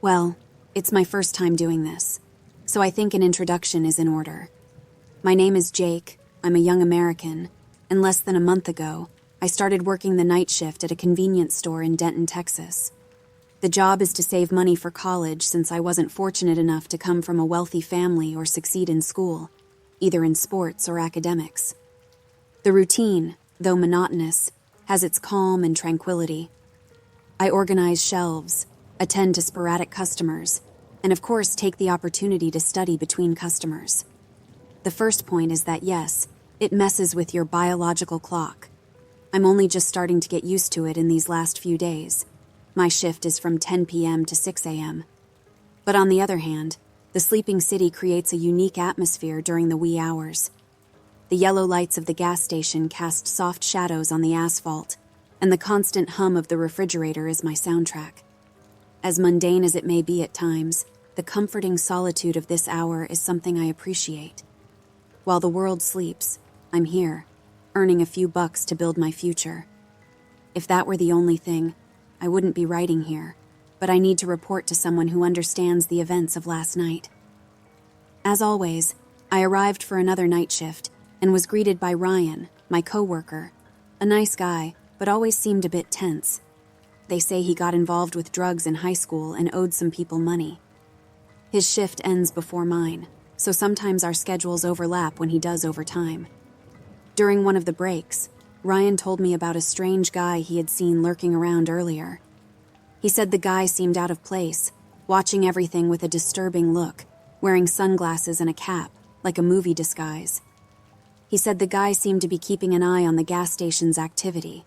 Well, it's my first time doing this, so I think an introduction is in order. My name is Jake, I'm a young American, and less than a month ago, I started working the night shift at a convenience store in Denton, Texas. The job is to save money for college since I wasn't fortunate enough to come from a wealthy family or succeed in school, either in sports or academics. The routine, though monotonous, has its calm and tranquility. I organize shelves, attend to sporadic customers, and of course take the opportunity to study between customers. The first point is that yes, it messes with your biological clock. I'm only just starting to get used to it in these last few days. My shift is from 10 p.m. to 6 a.m. But on the other hand, the sleeping city creates a unique atmosphere during the wee hours. The yellow lights of the gas station cast soft shadows on the asphalt, and the constant hum of the refrigerator is my soundtrack. As mundane as it may be at times, the comforting solitude of this hour is something I appreciate. While the world sleeps, I'm here, earning a few bucks to build my future. If that were the only thing, I wouldn't be writing here, but I need to report to someone who understands the events of last night. As always, I arrived for another night shift and was greeted by Ryan, my coworker, a nice guy, but always seemed a bit tense. They say he got involved with drugs in high school and owed some people money. His shift ends before mine, so sometimes our schedules overlap when he does overtime. During one of the breaks, Ryan told me about a strange guy he had seen lurking around earlier. He said the guy seemed out of place, watching everything with a disturbing look, wearing sunglasses and a cap, like a movie disguise. He said the guy seemed to be keeping an eye on the gas station's activity.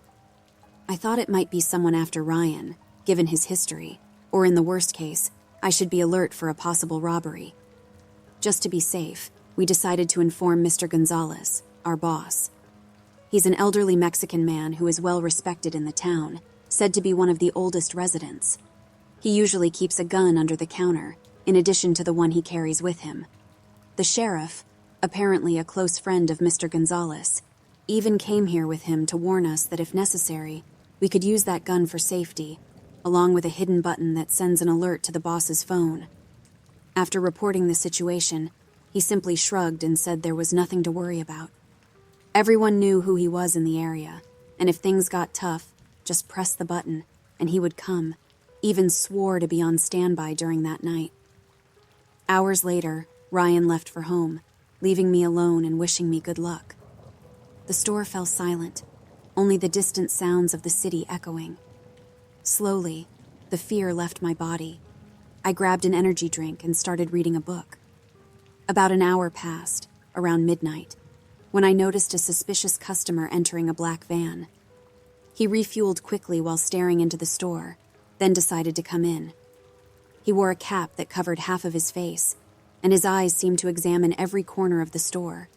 I thought it might be someone after Ryan, given his history, or in the worst case, I should be alert for a possible robbery. Just to be safe, we decided to inform Mr. Gonzalez, our boss. He's an elderly Mexican man who is well respected in the town, said to be one of the oldest residents. He usually keeps a gun under the counter, in addition to the one he carries with him. The sheriff, apparently a close friend of Mr. Gonzalez, even came here with him to warn us that if necessary, we could use that gun for safety, along with a hidden button that sends an alert to the boss's phone. After reporting the situation, he simply shrugged and said there was nothing to worry about. Everyone knew who he was in the area, and if things got tough, just press the button, and he would come, even swore to be on standby during that night. Hours later, Ryan left for home, leaving me alone and wishing me good luck. The store fell silent, only the distant sounds of the city echoing. Slowly, the fear left my body. I grabbed an energy drink and started reading a book. About an hour passed, around midnight, when I noticed a suspicious customer entering a black van. He refueled quickly while staring into the store, then decided to come in. He wore a cap that covered half of his face, and his eyes seemed to examine every corner of the store.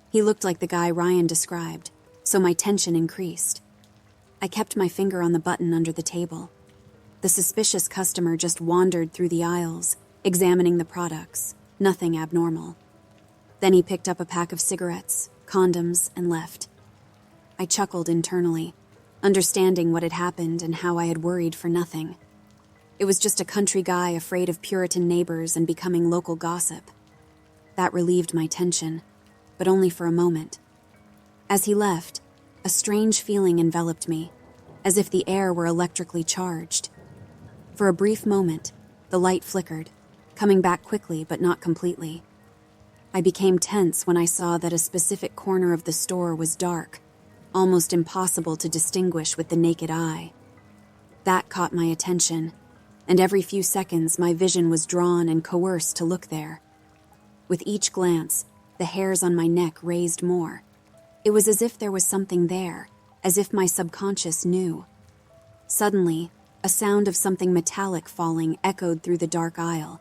He looked like the guy Ryan described, so my tension increased. I kept my finger on the button under the table. The suspicious customer just wandered through the aisles, examining the products, nothing abnormal. Then he picked up a pack of cigarettes, condoms, and left. I chuckled internally, understanding what had happened and how I had worried for nothing. It was just a country guy afraid of Puritan neighbors and becoming local gossip. That relieved my tension, but only for a moment. As he left, a strange feeling enveloped me, as if the air were electrically charged. For a brief moment, the light flickered, coming back quickly but not completely. I became tense when I saw that a specific corner of the store was dark, almost impossible to distinguish with the naked eye. That caught my attention, and every few seconds my vision was drawn and coerced to look there. With each glance, the hairs on my neck raised more. It was as if there was something there, as if my subconscious knew. Suddenly, a sound of something metallic falling echoed through the dark aisle.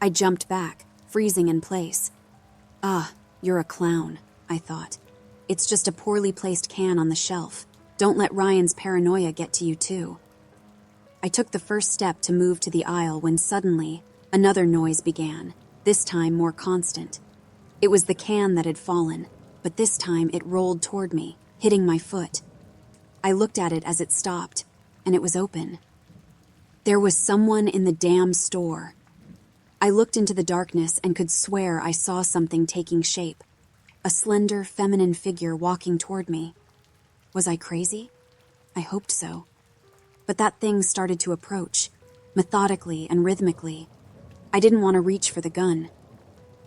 I jumped back, freezing in place. "Ah, you're a clown," I thought. "It's just a poorly placed can on the shelf. Don't let Ryan's paranoia get to you too." I took the first step to move to the aisle when suddenly, another noise began, this time more constant. It was the can that had fallen, but this time it rolled toward me, hitting my foot. I looked at it as it stopped, and it was open. There was someone in the damn store. I looked into the darkness and could swear I saw something taking shape. A slender, feminine figure walking toward me. Was I crazy? I hoped so. But that thing started to approach, methodically and rhythmically. I didn't want to reach for the gun.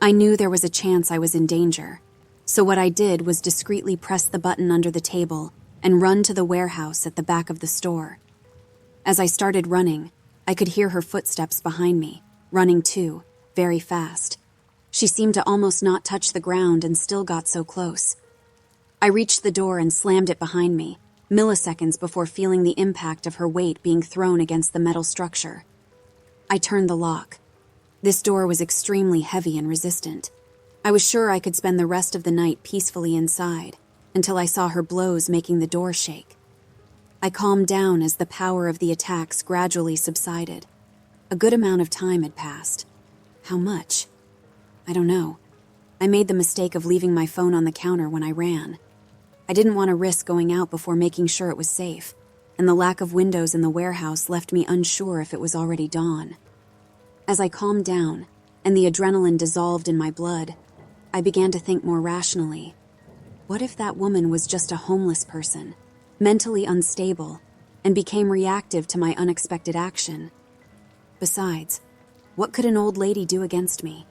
I knew there was a chance I was in danger, so what I did was discreetly press the button under the table and run to the warehouse at the back of the store. As I started running, I could hear her footsteps behind me, running too, very fast. She seemed to almost not touch the ground and still got so close. I reached the door and slammed it behind me, milliseconds before feeling the impact of her weight being thrown against the metal structure. I turned the lock. This door was extremely heavy and resistant. I was sure I could spend the rest of the night peacefully inside, until I saw her blows making the door shake. I calmed down as the power of the attacks gradually subsided. A good amount of time had passed. How much? I don't know. I made the mistake of leaving my phone on the counter when I ran. I didn't want to risk going out before making sure it was safe, and the lack of windows in the warehouse left me unsure if it was already dawn. As I calmed down, and the adrenaline dissolved in my blood, I began to think more rationally. What if that woman was just a homeless person, mentally unstable, and became reactive to my unexpected action? Besides, what could an old lady do against me?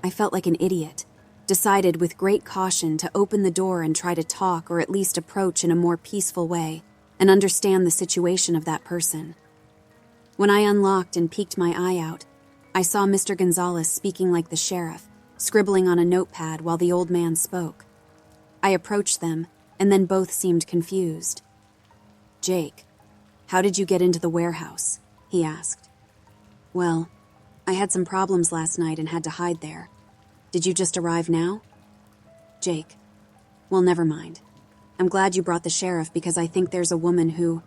I felt like an idiot, decided with great caution to open the door and try to talk or at least approach in a more peaceful way and understand the situation of that person. When I unlocked and peeked my eye out, I saw Mr. Gonzalez speaking like the sheriff, scribbling on a notepad while the old man spoke. I approached them, and then both seemed confused. "Jake, how did you get into the warehouse?" he asked. "Well, I had some problems last night and had to hide there. Did you just arrive now?" "Jake, well, never mind. I'm glad you brought the sheriff because I think there's a woman who..."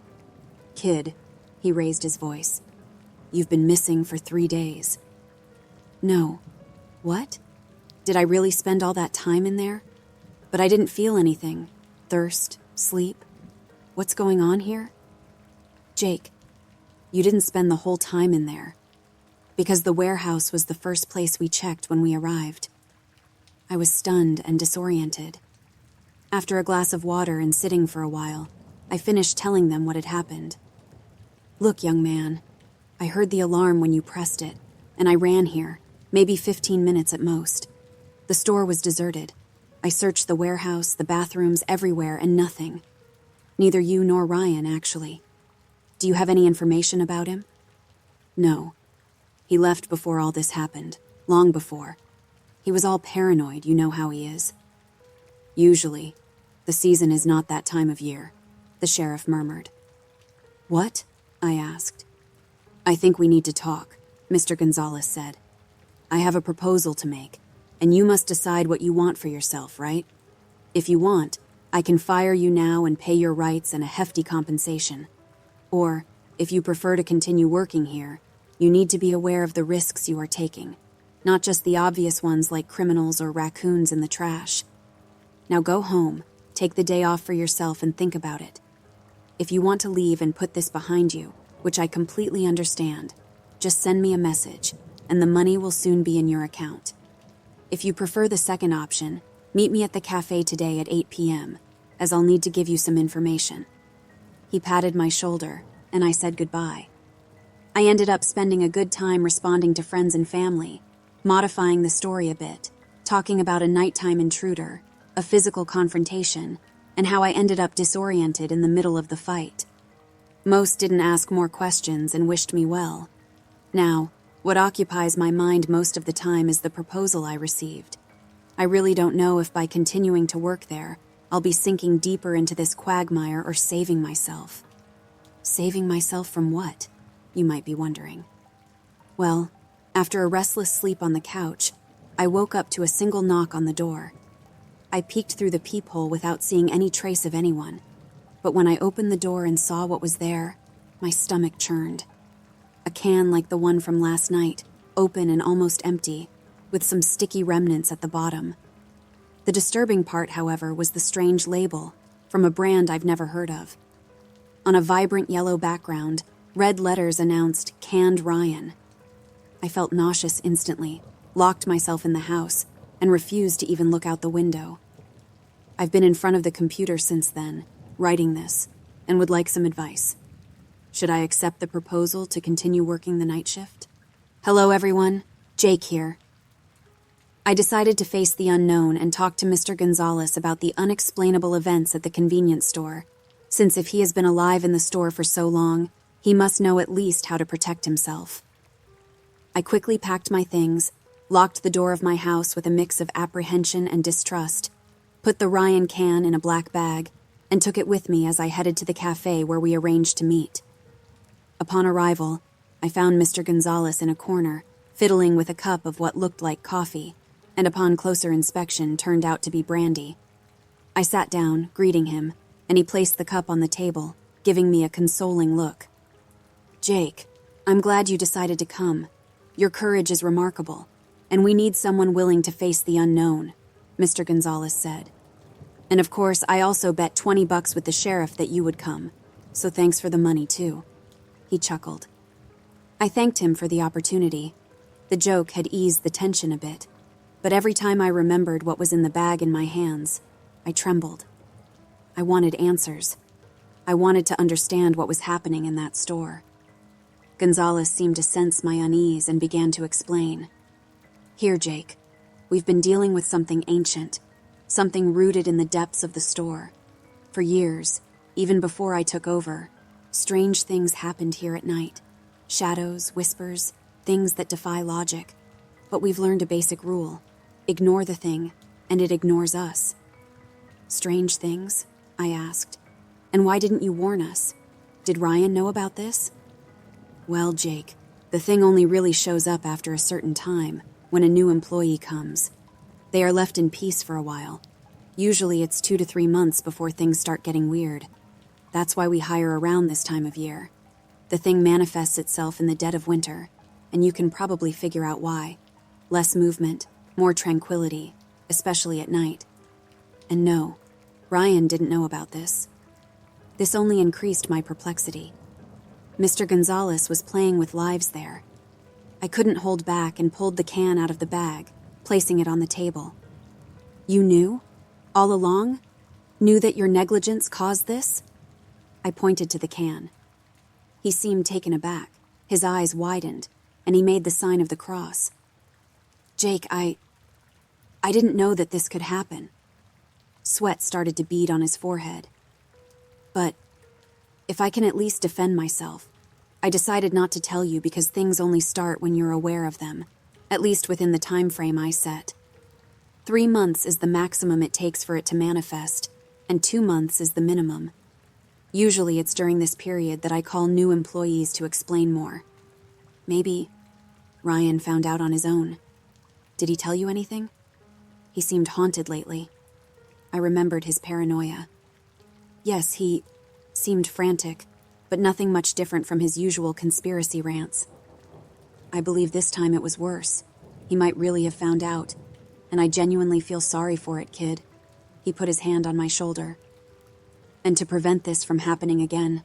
"Kid," he raised his voice. "You've been missing for 3 days." "No. What? Did I really spend all that time in there? But I didn't feel anything. Thirst, sleep. What's going on here?" "Jake, you didn't spend the whole time in there. Because the warehouse was the first place we checked when we arrived." I was stunned and disoriented. After a glass of water and sitting for a while, I finished telling them what had happened. "Look, young man, I heard the alarm when you pressed it, and I ran here, maybe 15 minutes at most. The store was deserted. I searched the warehouse, the bathrooms, everywhere, and nothing. Neither you nor Ryan, actually. Do you have any information about him?" "No. He left before all this happened, long before. He was all paranoid, you know how he is." "Usually, the season is not that time of year," the sheriff murmured. "What?" I asked. "I think we need to talk," Mr. Gonzalez said. "I have a proposal to make, and you must decide what you want for yourself, right? If you want, I can fire you now and pay your rights and a hefty compensation. Or, if you prefer to continue working here, you need to be aware of the risks you are taking, not just the obvious ones like criminals or raccoons in the trash. Now go home, take the day off for yourself and think about it. If you want to leave and put this behind you, which I completely understand, just send me a message, and the money will soon be in your account. If you prefer the second option, meet me at the cafe today at 8 p.m., as I'll need to give you some information." He patted my shoulder, and I said goodbye. I ended up spending a good time responding to friends and family, modifying the story a bit, talking about a nighttime intruder, a physical confrontation, and how I ended up disoriented in the middle of the fight. Most didn't ask more questions and wished me well. Now, what occupies my mind most of the time is the proposal I received. I really don't know if by continuing to work there, I'll be sinking deeper into this quagmire or saving myself. Saving myself from what? You might be wondering. Well, after a restless sleep on the couch, I woke up to a single knock on the door. I peeked through the peephole without seeing any trace of anyone, but when I opened the door and saw what was there, my stomach churned. A can like the one from last night, open and almost empty, with some sticky remnants at the bottom. The disturbing part, however, was the strange label, from a brand I've never heard of. On a vibrant yellow background, Red letters announced Canned Ryan. I felt nauseous instantly, locked myself in the house, and refused to even look out the window. I've been in front of the computer since then, writing this, and would like some advice. Should I accept the proposal to continue working the night shift? Hello, everyone. Jake here. I decided to face the unknown and talk to Mr. Gonzalez about the unexplainable events at the convenience store, since if he has been alive in the store for so long, he must know at least how to protect himself. I quickly packed my things, locked the door of my house with a mix of apprehension and distrust, put the Ryan can in a black bag, and took it with me as I headed to the cafe where we arranged to meet. Upon arrival, I found Mr. Gonzalez in a corner, fiddling with a cup of what looked like coffee, and upon closer inspection turned out to be brandy. I sat down, greeting him, and he placed the cup on the table, giving me a consoling look. Jake, I'm glad you decided to come. Your courage is remarkable, and we need someone willing to face the unknown, Mr. Gonzalez said. And of course, I also bet $20 with the sheriff that you would come, so thanks for the money too. He chuckled. I thanked him for the opportunity. The joke had eased the tension a bit, but every time I remembered what was in the bag in my hands, I trembled. I wanted answers. I wanted to understand what was happening in that store. Gonzalez seemed to sense my unease and began to explain. Here, Jake, we've been dealing with something ancient, something rooted in the depths of the store. For years, even before I took over, strange things happened here at night. Shadows, whispers, things that defy logic. But we've learned a basic rule. Ignore the thing, and it ignores us. Strange things? I asked. And why didn't you warn us? Did Ryan know about this? Well, Jake, the thing only really shows up after a certain time, when a new employee comes. They are left in peace for a while. Usually it's 2 to 3 months before things start getting weird. That's why we hire around this time of year. The thing manifests itself in the dead of winter, and you can probably figure out why. Less movement, more tranquility, especially at night. And no, Ryan didn't know about this. This only increased my perplexity. Mr. Gonzalez was playing with lives there. I couldn't hold back and pulled the can out of the bag, placing it on the table. You knew? All along? Knew that your negligence caused this? I pointed to the can. He seemed taken aback. His eyes widened, and he made the sign of the cross. Jake, I didn't know that this could happen. Sweat started to bead on his forehead. But if I can at least defend myself, I decided not to tell you because things only start when you're aware of them, at least within the time frame I set. 3 months is the maximum it takes for it to manifest, and 2 months is the minimum. Usually it's during this period that I call new employees to explain more. Maybe Ryan found out on his own. Did he tell you anything? He seemed haunted lately. I remembered his paranoia. Yes, he seemed frantic, but nothing much different from his usual conspiracy rants. I believe this time it was worse. He might really have found out, and I genuinely feel sorry for it, kid. He put his hand on my shoulder. And to prevent this from happening again,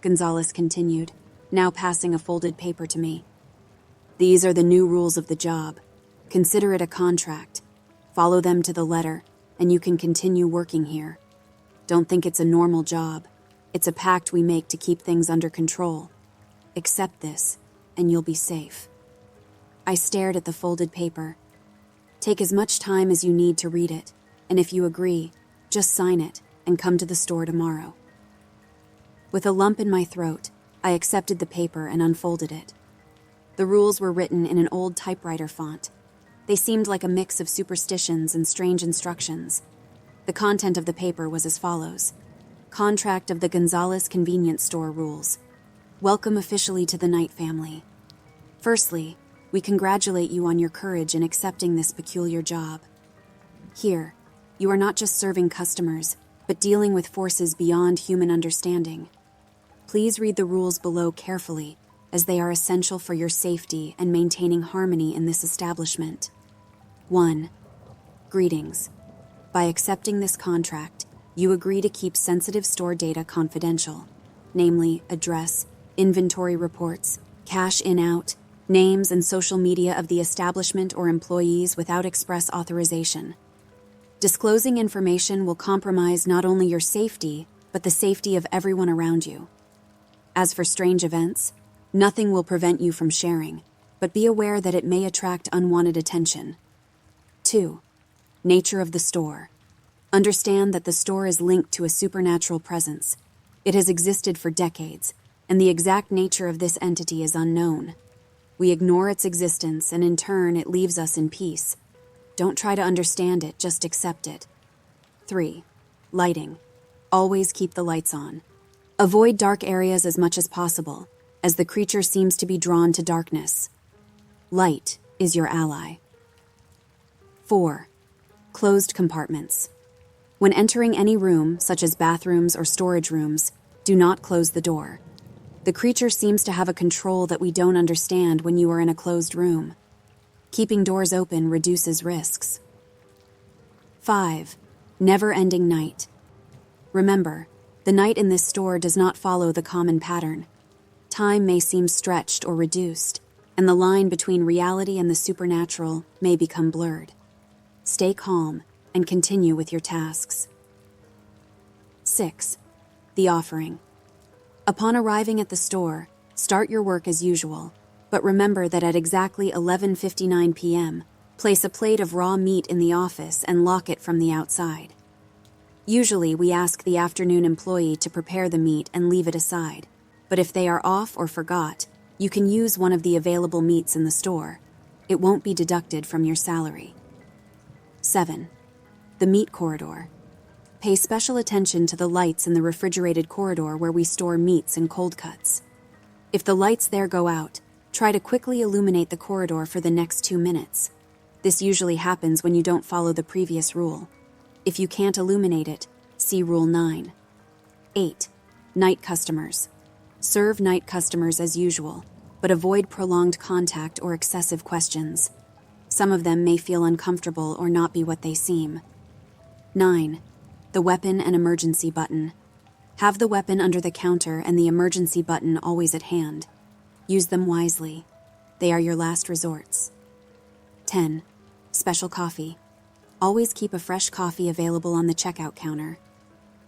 Gonzalez continued, now passing a folded paper to me. These are the new rules of the job. Consider it a contract. Follow them to the letter, and you can continue working here. Don't think it's a normal job. It's a pact we make to keep things under control. Accept this, and you'll be safe. I stared at the folded paper. Take as much time as you need to read it, and if you agree, just sign it and come to the store tomorrow. With a lump in my throat, I accepted the paper and unfolded it. The rules were written in an old typewriter font. They seemed like a mix of superstitions and strange instructions. The content of the paper was as follows. Contract of the Gonzalez Convenience Store Rules. Welcome officially to the Knight family. Firstly, we congratulate you on your courage in accepting this peculiar job. Here, you are not just serving customers, but dealing with forces beyond human understanding. Please read the rules below carefully, as they are essential for your safety and maintaining harmony in this establishment. 1. Greetings. By accepting this contract, you agree to keep sensitive store data confidential, namely address, inventory reports, cash in-out, names and social media of the establishment or employees without express authorization. Disclosing information will compromise not only your safety, but the safety of everyone around you. As for strange events, nothing will prevent you from sharing, but be aware that it may attract unwanted attention. 2. Nature of the store. Understand that the store is linked to a supernatural presence. It has existed for decades, and the exact nature of this entity is unknown. We ignore its existence, and in turn, it leaves us in peace. Don't try to understand it, just accept it. 3. Lighting. Always keep the lights on. Avoid dark areas as much as possible, as the creature seems to be drawn to darkness. Light is your ally. 4. Closed compartments. When entering any room, such as bathrooms or storage rooms, do not close the door. The creature seems to have a control that we don't understand when you are in a closed room. Keeping doors open reduces risks. 5. Never-ending night. Remember, the night in this store does not follow the common pattern. Time may seem stretched or reduced, and the line between reality and the supernatural may become blurred. Stay calm and continue with your tasks. 6. The offering. Upon arriving at the store, start your work as usual, but remember that at exactly 11:59 p.m., place a plate of raw meat in the office and lock it from the outside. Usually, we ask the afternoon employee to prepare the meat and leave it aside, but if they are off or forgot, you can use one of the available meats in the store. It won't be deducted from your salary. 7. The meat corridor. Pay special attention to the lights in the refrigerated corridor where we store meats and cold cuts. If the lights there go out, try to quickly illuminate the corridor for the next 2 minutes. This usually happens when you don't follow the previous rule. If you can't illuminate it, see Rule 9. 8. Night customers. Serve night customers as usual, but avoid prolonged contact or excessive questions. Some of them may feel uncomfortable or not be what they seem. 9. The weapon and emergency button. Have the weapon under the counter and the emergency button always at hand. Use them wisely. They are your last resorts. 10. Special coffee. Always keep a fresh coffee available on the checkout counter.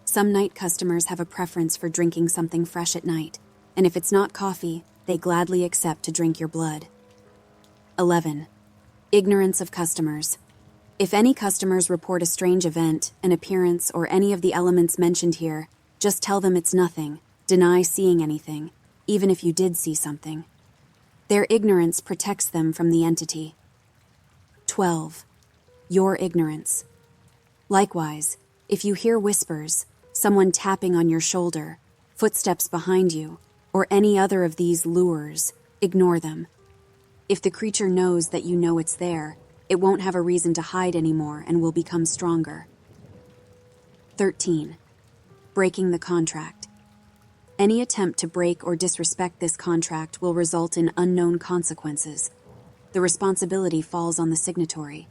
Some night customers have a preference for drinking something fresh at night, and if it's not coffee, they gladly accept to drink your blood. 11. Ignorance of customers. If any customers report a strange event, an appearance, or any of the elements mentioned here, just tell them it's nothing. Deny seeing anything, even if you did see something. Their ignorance protects them from the entity. 12. Your ignorance. Likewise, if you hear whispers, someone tapping on your shoulder, footsteps behind you, or any other of these lures, ignore them. If the creature knows that you know it's there, it won't have a reason to hide anymore and will become stronger. 13. Breaking the contract. Any attempt to break or disrespect this contract will result in unknown consequences. The responsibility falls on the signatory.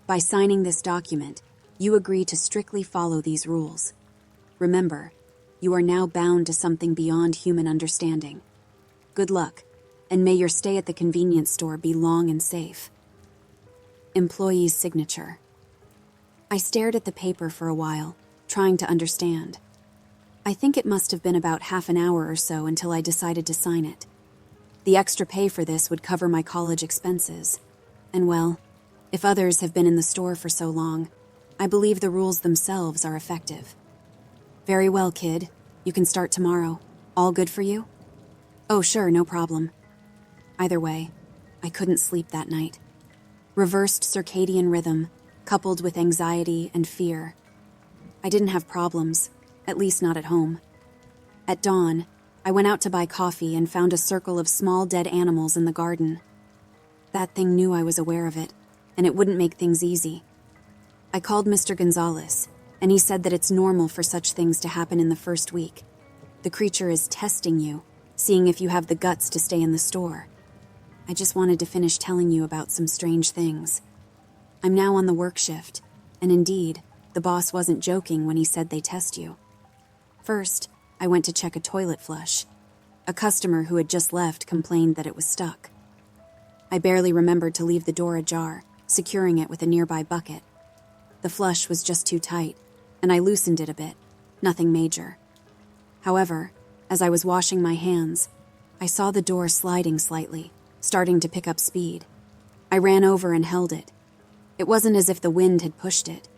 By signing this document, you agree to strictly follow these rules. Remember, you are now bound to something beyond human understanding. Good luck, and may your stay at the convenience store be long and safe. Employee's signature. I stared at the paper for a while, trying to understand. I think it must have been about half an hour or so until I decided to sign it. The extra pay for this would cover my college expenses. And well, if others have been in the store for so long, I believe the rules themselves are effective. Very well, kid. You can start tomorrow. All good for you? Oh, sure, no problem. Either way, I couldn't sleep that night. Reversed circadian rhythm, coupled with anxiety and fear. I didn't have problems. At least not at home. At dawn, I went out to buy coffee and found a circle of small dead animals in the garden. That thing knew I was aware of it, and it wouldn't make things easy. I called Mr. Gonzalez, and he said that it's normal for such things to happen in the first week. The creature is testing you, seeing if you have the guts to stay in the store. I just wanted to finish telling you about some strange things. I'm now on the work shift, and indeed, the boss wasn't joking when he said they test you. First, I went to check a toilet flush. A customer who had just left complained that it was stuck. I barely remembered to leave the door ajar, securing it with a nearby bucket. The flush was just too tight, and I loosened it a bit, nothing major. However, as I was washing my hands, I saw the door sliding slightly, starting to pick up speed. I ran over and held it. It wasn't as if the wind had pushed it.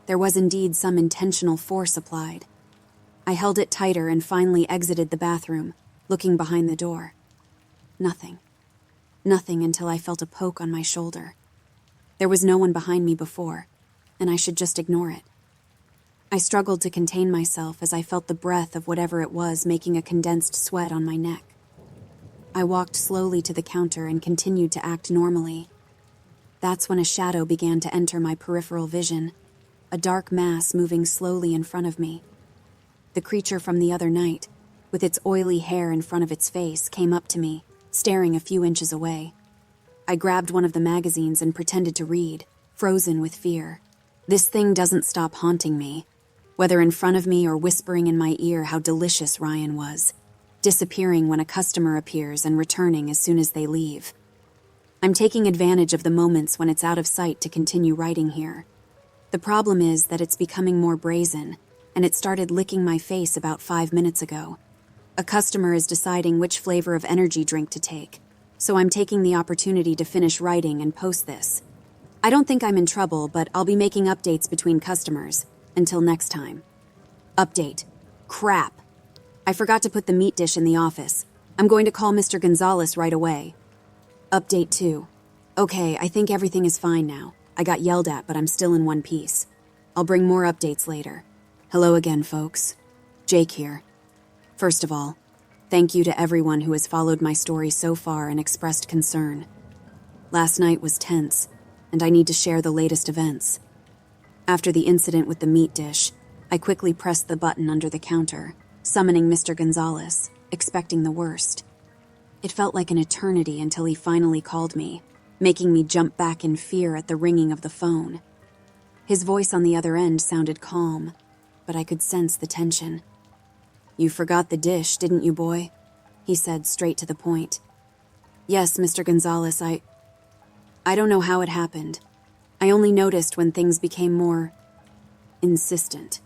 There was indeed some intentional force applied. I held it tighter and finally exited the bathroom, looking behind the door. Nothing. Nothing until I felt a poke on my shoulder. There was no one behind me before, and I should just ignore it. I struggled to contain myself as I felt the breath of whatever it was making a condensed sweat on my neck. I walked slowly to the counter and continued to act normally. That's when a shadow began to enter my peripheral vision, a dark mass moving slowly in front of me. The creature from the other night, with its oily hair in front of its face, came up to me, staring a few inches away. I grabbed one of the magazines and pretended to read, frozen with fear. This thing doesn't stop haunting me, whether in front of me or whispering in my ear how delicious Ryan was, disappearing when a customer appears and returning as soon as they leave. I'm taking advantage of the moments when it's out of sight to continue writing here. The problem is that it's becoming more brazen, and it started licking my face about 5 minutes ago. A customer is deciding which flavor of energy drink to take, so I'm taking the opportunity to finish writing and post this. I don't think I'm in trouble, but I'll be making updates between customers. Until next time. Update. Crap. I forgot to put the meat dish in the office. I'm going to call Mr. Gonzalez right away. Update 2. Okay, I think everything is fine now. I got yelled at, but I'm still in one piece. I'll bring more updates later. Hello again, folks. Jake here. First of all, thank you to everyone who has followed my story so far and expressed concern. Last night was tense, and I need to share the latest events. After the incident with the meat dish, I quickly pressed the button under the counter, summoning Mr. Gonzalez, expecting the worst. It felt like an eternity until he finally called me, making me jump back in fear at the ringing of the phone. His voice on the other end sounded calm, but I could sense the tension. "You forgot the dish, didn't you, boy?" he said straight to the point. "Yes, Mr. Gonzalez, I don't know how it happened. I only noticed when things became more insistent."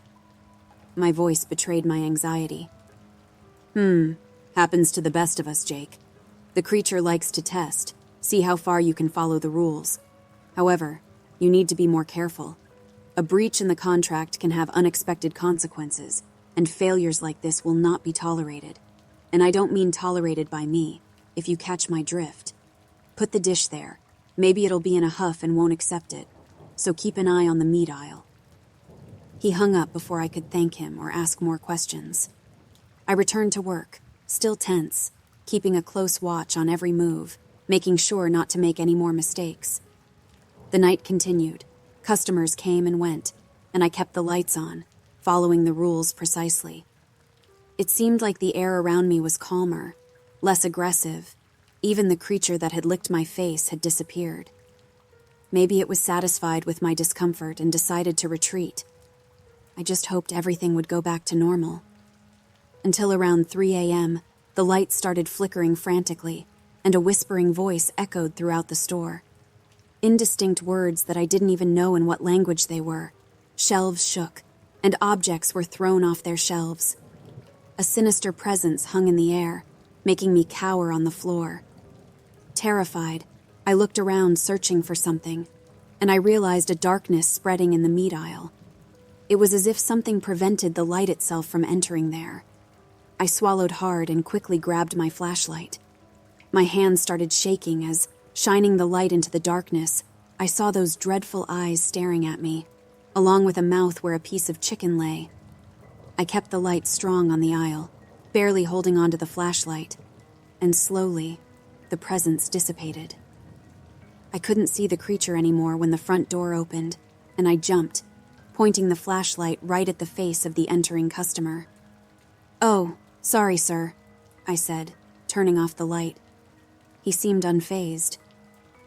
My voice betrayed my anxiety. Happens to the best of us, Jake. The creature likes to test, see how far you can follow the rules. However, you need to be more careful. A breach in the contract can have unexpected consequences, and failures like this will not be tolerated. And I don't mean tolerated by me, if you catch my drift. Put the dish there. Maybe it'll be in a huff and won't accept it, so keep an eye on the meat aisle. He hung up before I could thank him or ask more questions. I returned to work, still tense, keeping a close watch on every move, making sure not to make any more mistakes. The night continued. Customers came and went, and I kept the lights on, following the rules precisely. It seemed like the air around me was calmer, less aggressive. Even the creature that had licked my face had disappeared. Maybe it was satisfied with my discomfort and decided to retreat. I just hoped everything would go back to normal. Until around 3 a.m., the lights started flickering frantically, and a whispering voice echoed throughout the store. Indistinct words that I didn't even know in what language they were. Shelves shook, and objects were thrown off their shelves. A sinister presence hung in the air, making me cower on the floor. Terrified, I looked around searching for something, and I realized a darkness spreading in the meat aisle. It was as if something prevented the light itself from entering there. I swallowed hard and quickly grabbed my flashlight. My hands started shaking as, shining the light into the darkness, I saw those dreadful eyes staring at me, along with a mouth where a piece of chicken lay. I kept the light strong on the aisle, barely holding onto the flashlight, and slowly, the presence dissipated. I couldn't see the creature anymore when the front door opened, and I jumped, pointing the flashlight right at the face of the entering customer. "Oh, sorry, sir," I said, turning off the light. He seemed unfazed.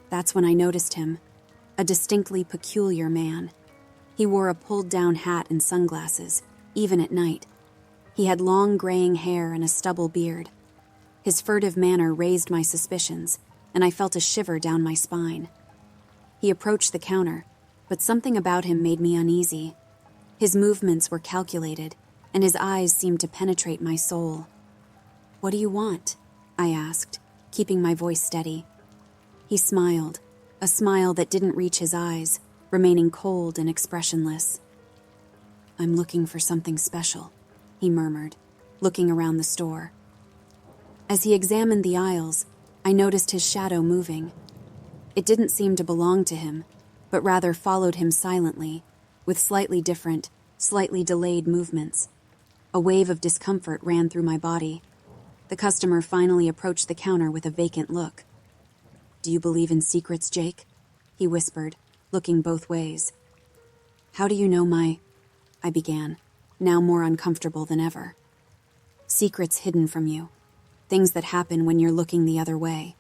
That's when I noticed him, a distinctly peculiar man. He wore a pulled-down hat and sunglasses, even at night. He had long graying hair and a stubble beard. His furtive manner raised my suspicions, and I felt a shiver down my spine. He approached the counter, but something about him made me uneasy. His movements were calculated, and his eyes seemed to penetrate my soul. "What do you want?" I asked, keeping my voice steady. He smiled, a smile that didn't reach his eyes, remaining cold and expressionless. "I'm looking for something special," he murmured, looking around the store. As he examined the aisles, I noticed his shadow moving. It didn't seem to belong to him, but rather followed him silently, with slightly different, slightly delayed movements. A wave of discomfort ran through my body. The customer finally approached the counter with a vacant look. "Do you believe in secrets, Jake?" he whispered, looking both ways. "How do you know I began, now more uncomfortable than ever. "Secrets hidden from you. Things that happen when you're looking the other way.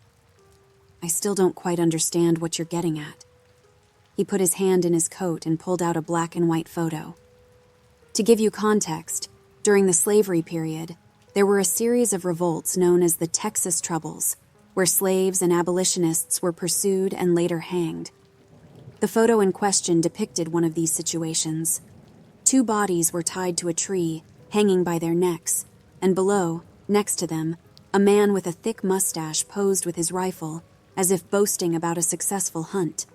I still don't quite understand what you're getting at." He put his hand in his coat and pulled out a black and white photo. To give you context, during the slavery period, there were a series of revolts known as the Texas Troubles, where slaves and abolitionists were pursued and later hanged. The photo in question depicted one of these situations. 2 bodies were tied to a tree, hanging by their necks, and below, next to them, a man with a thick mustache posed with his rifle, as if boasting about a successful hunt.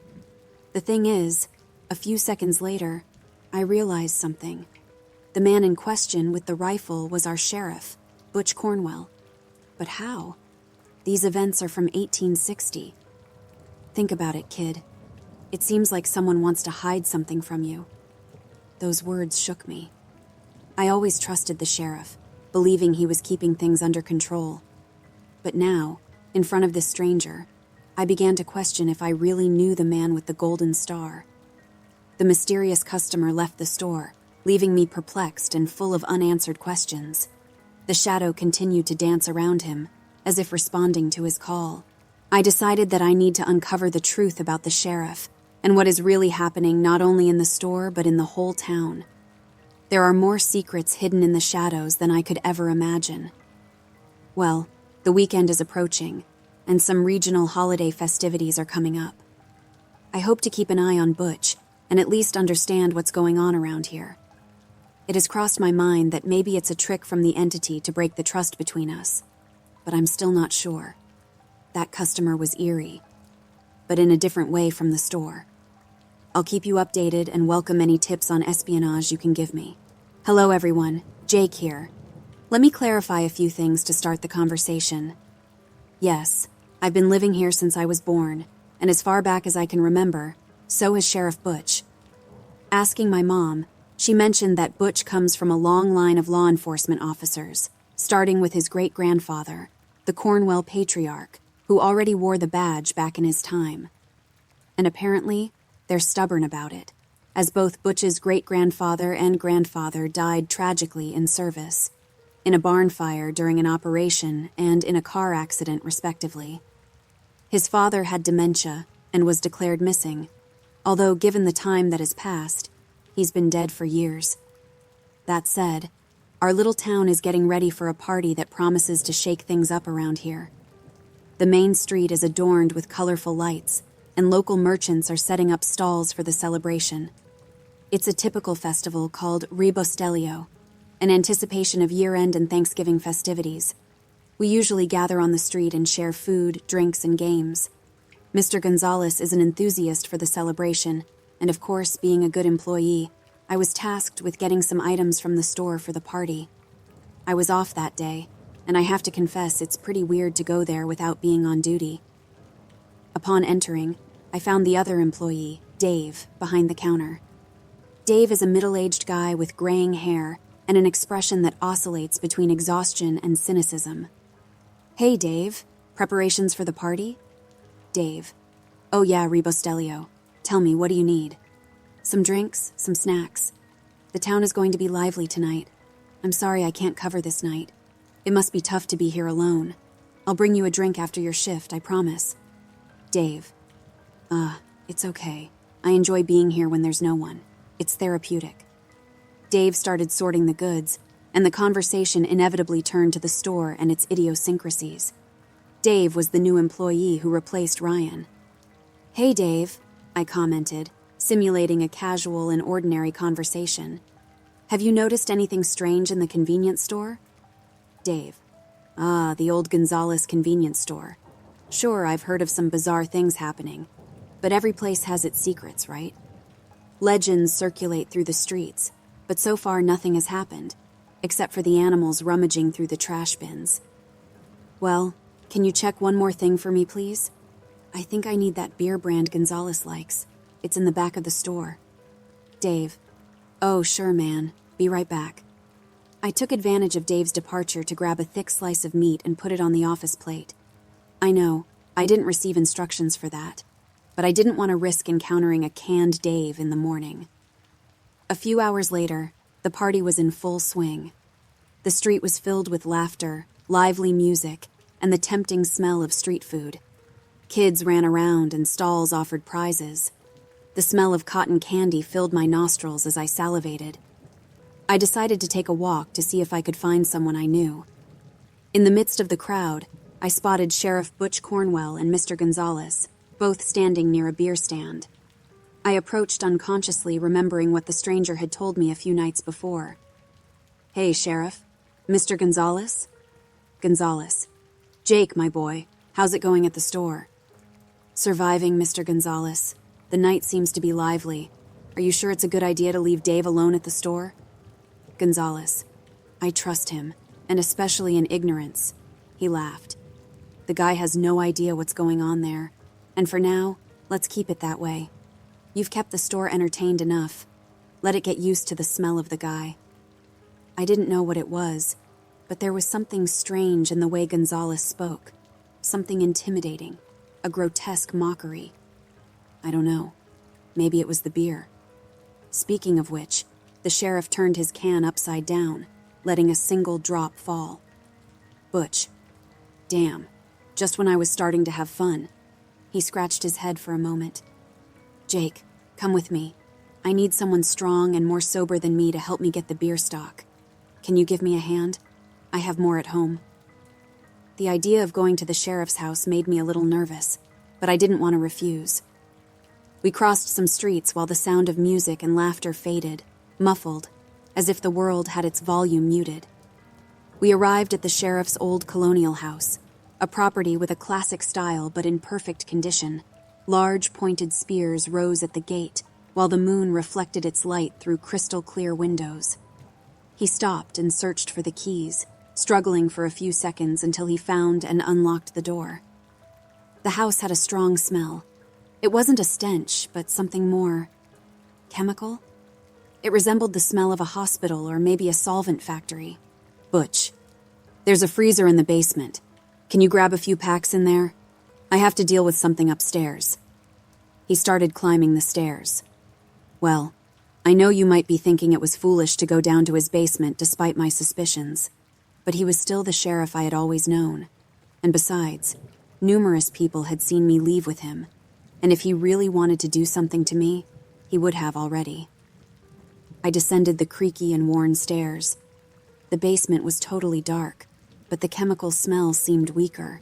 The thing is, a few seconds later, I realized something. The man in question with the rifle was our sheriff, Butch Cornwell. But how? These events are from 1860. Think about it, kid. It seems like someone wants to hide something from you. Those words shook me. I always trusted the sheriff, believing he was keeping things under control. But now, in front of this stranger, I began to question if I really knew the man with the golden star. The mysterious customer left the store, leaving me perplexed and full of unanswered questions. The shadow continued to dance around him, as if responding to his call. I decided that I need to uncover the truth about the sheriff and what is really happening not only in the store but in the whole town. There are more secrets hidden in the shadows than I could ever imagine. Well, the weekend is approaching, and some regional holiday festivities are coming up. I hope to keep an eye on Butch and at least understand what's going on around here. It has crossed my mind that maybe it's a trick from the entity to break the trust between us, but I'm still not sure. That customer was eerie, but in a different way from the store. I'll keep you updated and welcome any tips on espionage you can give me. Hello everyone, Jake here. Let me clarify a few things to start the conversation. Yes, I've been living here since I was born, and as far back as I can remember, so has Sheriff Butch. Asking my mom, she mentioned that Butch comes from a long line of law enforcement officers, starting with his great-grandfather, the Cornwell Patriarch, who already wore the badge back in his time. And apparently, they're stubborn about it, as both Butch's great-grandfather and grandfather died tragically in service, in a barn fire during an operation and in a car accident, respectively. His father had dementia and was declared missing, although given the time that has passed, he's been dead for years. That said, our little town is getting ready for a party that promises to shake things up around here. The main street is adorned with colorful lights, and local merchants are setting up stalls for the celebration. It's a typical festival called Rebostelio, in anticipation of year-end and Thanksgiving festivities. We usually gather on the street and share food, drinks, and games. Mr. Gonzalez is an enthusiast for the celebration, and of course, being a good employee, I was tasked with getting some items from the store for the party. I was off that day, and I have to confess it's pretty weird to go there without being on duty. Upon entering, I found the other employee, Dave, behind the counter. Dave is a middle-aged guy with graying hair and an expression that oscillates between exhaustion and cynicism. "Hey, Dave. Preparations for the party?" Dave: "Oh yeah, Rebostelio. Tell me, what do you need?" "Some drinks, some snacks. The town is going to be lively tonight. I'm sorry I can't cover this night. It must be tough to be here alone. I'll bring you a drink after your shift, I promise." Dave: It's okay. I enjoy being here when there's no one. It's therapeutic." Dave started sorting the goods, and the conversation inevitably turned to the store and its idiosyncrasies. Dave was the new employee who replaced Ryan. "Hey, Dave," I commented, simulating a casual and ordinary conversation. "Have you noticed anything strange in the convenience store?" Dave: "Ah, the old Gonzalez convenience store. Sure, I've heard of some bizarre things happening, but every place has its secrets, right? Legends circulate through the streets, but so far nothing has happened, except for the animals rummaging through the trash bins. Well, can you check one more thing for me, please? I think I need that beer brand Gonzalez likes. It's in the back of the store." Dave: "Oh, sure, man. Be right back." I took advantage of Dave's departure to grab a thick slice of meat and put it on the office plate. I know, I didn't receive instructions for that, but I didn't want to risk encountering a canned Dave in the morning. A few hours later, the party was in full swing. The street was filled with laughter, lively music, and the tempting smell of street food. Kids ran around and stalls offered prizes. The smell of cotton candy filled my nostrils as I salivated. I decided to take a walk to see if I could find someone I knew. In the midst of the crowd, I spotted Sheriff Butch Cornwell and Mr. Gonzalez, both standing near a beer stand. I approached unconsciously, remembering what the stranger had told me a few nights before. "Hey, Sheriff. Mr. Gonzalez?" Gonzalez: "Jake, my boy, how's it going at the store?" "Surviving, Mr. Gonzalez. The night seems to be lively. Are you sure it's a good idea to leave Dave alone at the store?" Gonzalez: "I trust him, and especially in ignorance." He laughed. "The guy has no idea what's going on there, and for now, let's keep it that way. You've kept the store entertained enough. Let it get used to the smell of the guy." I didn't know what it was, but there was something strange in the way Gonzalez spoke, something intimidating, a grotesque mockery. I don't know. Maybe it was the beer. Speaking of which, the sheriff turned his can upside down, letting a single drop fall. Butch: "Damn, just when I was starting to have fun." He scratched his head for a moment. "Jake, come with me. I need someone strong and more sober than me to help me get the beer stock. Can you give me a hand? I have more at home." The idea of going to the sheriff's house made me a little nervous, but I didn't want to refuse. We crossed some streets while the sound of music and laughter faded, muffled, as if the world had its volume muted. We arrived at the sheriff's old colonial house, a property with a classic style but in perfect condition. Large pointed spears rose at the gate, while the moon reflected its light through crystal-clear windows. He stopped and searched for the keys, struggling for a few seconds until he found and unlocked the door. The house had a strong smell. It wasn't a stench, but something more chemical. It resembled the smell of a hospital or maybe a solvent factory. "Butch, there's a freezer in the basement. Can you grab a few packs in there? I have to deal with something upstairs." He started climbing the stairs. Well, I know you might be thinking it was foolish to go down to his basement despite my suspicions, but he was still the sheriff I had always known. And besides, numerous people had seen me leave with him, and if he really wanted to do something to me, he would have already. I descended the creaky and worn stairs. The basement was totally dark, but the chemical smell seemed weaker.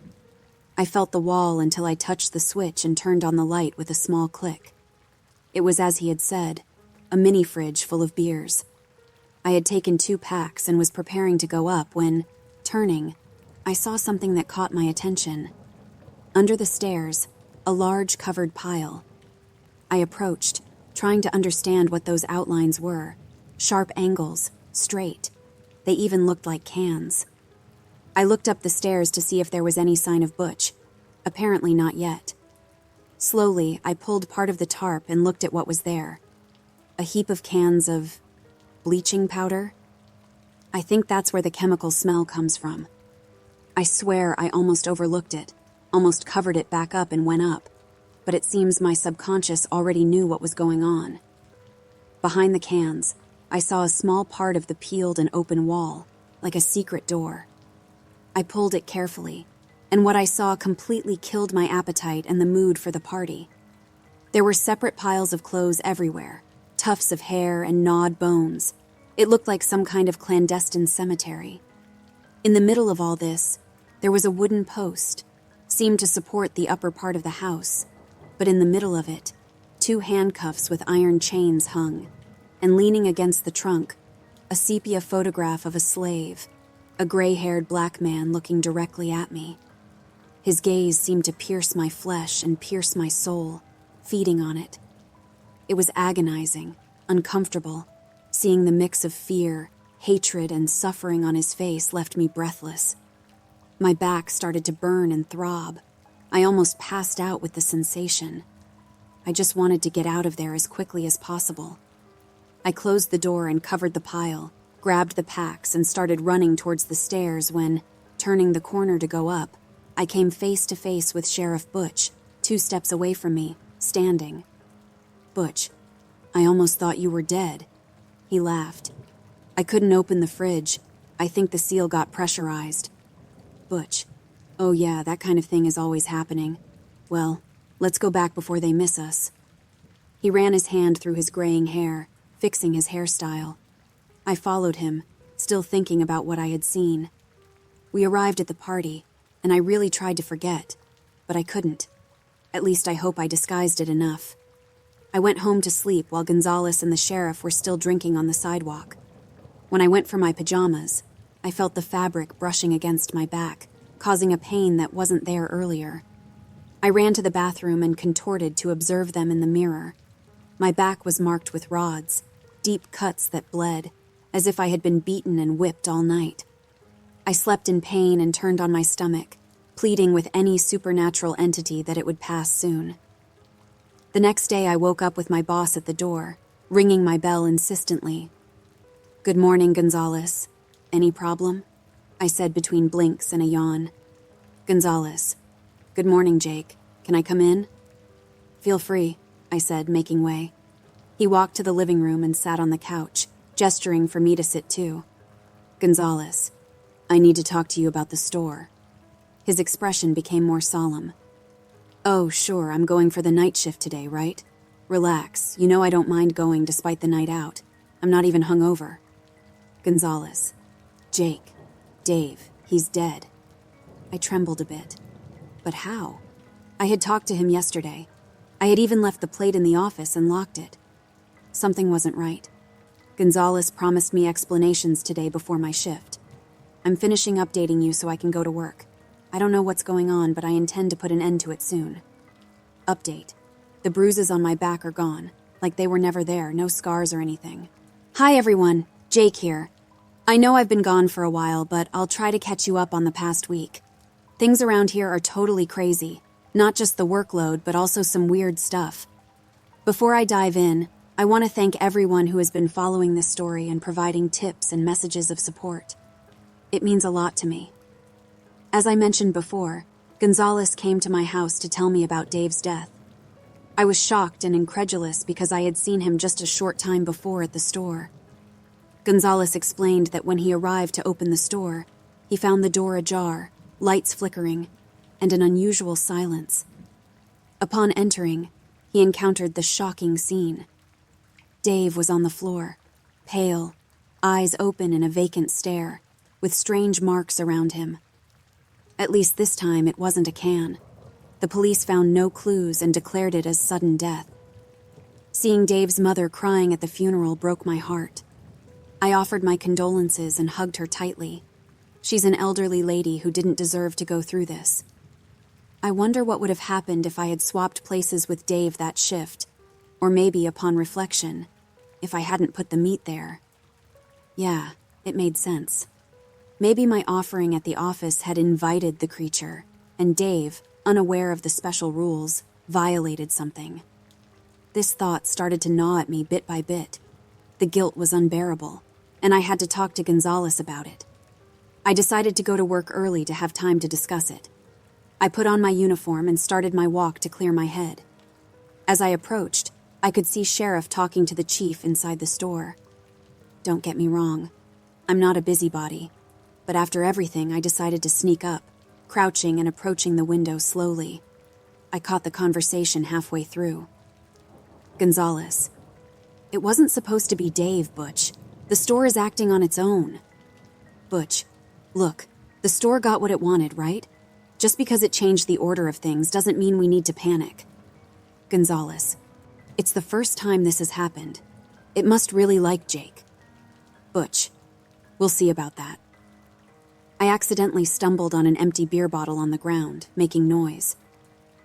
I felt the wall until I touched the switch and turned on the light with a small click. It was as he had said, a mini fridge full of beers. I had taken 2 packs and was preparing to go up when, turning, I saw something that caught my attention. Under the stairs, a large covered pile. I approached, trying to understand what those outlines were. Sharp angles, straight. They even looked like cans. I looked up the stairs to see if there was any sign of Butch. Apparently not yet. Slowly, I pulled part of the tarp and looked at what was there. A heap of cans of bleaching powder. I think that's where the chemical smell comes from. I swear I almost overlooked it, almost covered it back up and went up, but it seems my subconscious already knew what was going on. Behind the cans, I saw a small part of the peeled and open wall, like a secret door. I pulled it carefully, and what I saw completely killed my appetite and the mood for the party. There were separate piles of clothes everywhere, tufts of hair and gnawed bones. It looked like some kind of clandestine cemetery. In the middle of all this, there was a wooden post, seemed to support the upper part of the house, but in the middle of it, 2 handcuffs with iron chains hung, and leaning against the trunk, a sepia photograph of a slave, a gray-haired black man looking directly at me. His gaze seemed to pierce my flesh and pierce my soul, feeding on it. It was agonizing, uncomfortable. Seeing the mix of fear, hatred, and suffering on his face left me breathless. My back started to burn and throb. I almost passed out with the sensation. I just wanted to get out of there as quickly as possible. I closed the door and covered the pile, grabbed the packs, and started running towards the stairs when, turning the corner to go up, I came face to face with Sheriff Butch, 2 steps away from me, standing. "Butch, I almost thought you were dead." He laughed. "I couldn't open the fridge. I think the seal got pressurized." "Butch, oh yeah, that kind of thing is always happening. Well, let's go back before they miss us." He ran his hand through his graying hair, fixing his hairstyle. I followed him, still thinking about what I had seen. We arrived at the party, and I really tried to forget, but I couldn't. At least I hope I disguised it enough. I went home to sleep while Gonzalez and the sheriff were still drinking on the sidewalk. When I went for my pajamas, I felt the fabric brushing against my back, causing a pain that wasn't there earlier. I ran to the bathroom and contorted to observe them in the mirror. My back was marked with rods, deep cuts that bled, as if I had been beaten and whipped all night. I slept in pain and turned on my stomach, pleading with any supernatural entity that it would pass soon. The next day I woke up with my boss at the door, ringing my bell insistently. "Good morning, Gonzalez. Any problem?" I said between blinks and a yawn. "Gonzalez. Good morning, Jake. Can I come in?" "Feel free," I said, making way. He walked to the living room and sat on the couch, gesturing for me to sit too. "Gonzalez, I need to talk to you about the store." His expression became more solemn. "Oh, sure, I'm going for the night shift today, right? Relax, you know I don't mind going despite the night out. I'm not even hungover." "Gonzalez. Jake. Dave. He's dead." I trembled a bit. But how? I had talked to him yesterday. I had even left the plate in the office and locked it. Something wasn't right. Gonzalez promised me explanations today before my shift. "I'm finishing updating you so I can go to work. I don't know what's going on, but I intend to put an end to it soon." Update. The bruises on my back are gone, like they were never there, no scars or anything. "Hi everyone, Jake here. I know I've been gone for a while, but I'll try to catch you up on the past week. Things around here are totally crazy, not just the workload, but also some weird stuff. Before I dive in, I want to thank everyone who has been following this story and providing tips and messages of support. It means a lot to me. As I mentioned before, Gonzalez came to my house to tell me about Dave's death. I was shocked and incredulous because I had seen him just a short time before at the store. Gonzalez explained that when he arrived to open the store, he found the door ajar, lights flickering, and an unusual silence. Upon entering, he encountered the shocking scene. Dave was on the floor, pale, eyes open in a vacant stare, with strange marks around him. At least this time it wasn't a can. The police found no clues and declared it as sudden death. Seeing Dave's mother crying at the funeral broke my heart. I offered my condolences and hugged her tightly. She's an elderly lady who didn't deserve to go through this. I wonder what would have happened if I had swapped places with Dave that shift, or maybe, upon reflection, if I hadn't put the meat there. Yeah, it made sense. Maybe my offering at the office had invited the creature, and Dave, unaware of the special rules, violated something. This thought started to gnaw at me bit by bit. The guilt was unbearable, and I had to talk to Gonzalez about it. I decided to go to work early to have time to discuss it. I put on my uniform and started my walk to clear my head. As I approached, I could see Sheriff talking to the chief inside the store. Don't get me wrong, I'm not a busybody. But after everything, I decided to sneak up, crouching and approaching the window slowly. I caught the conversation halfway through. "Gonzalez, it wasn't supposed to be Dave, Butch. The store is acting on its own. Butch, look, the store got what it wanted, right? Just because it changed the order of things doesn't mean we need to panic. Gonzalez, it's the first time this has happened. It must really like Jake. Butch, we'll see about that. I accidentally stumbled on an empty beer bottle on the ground, making noise.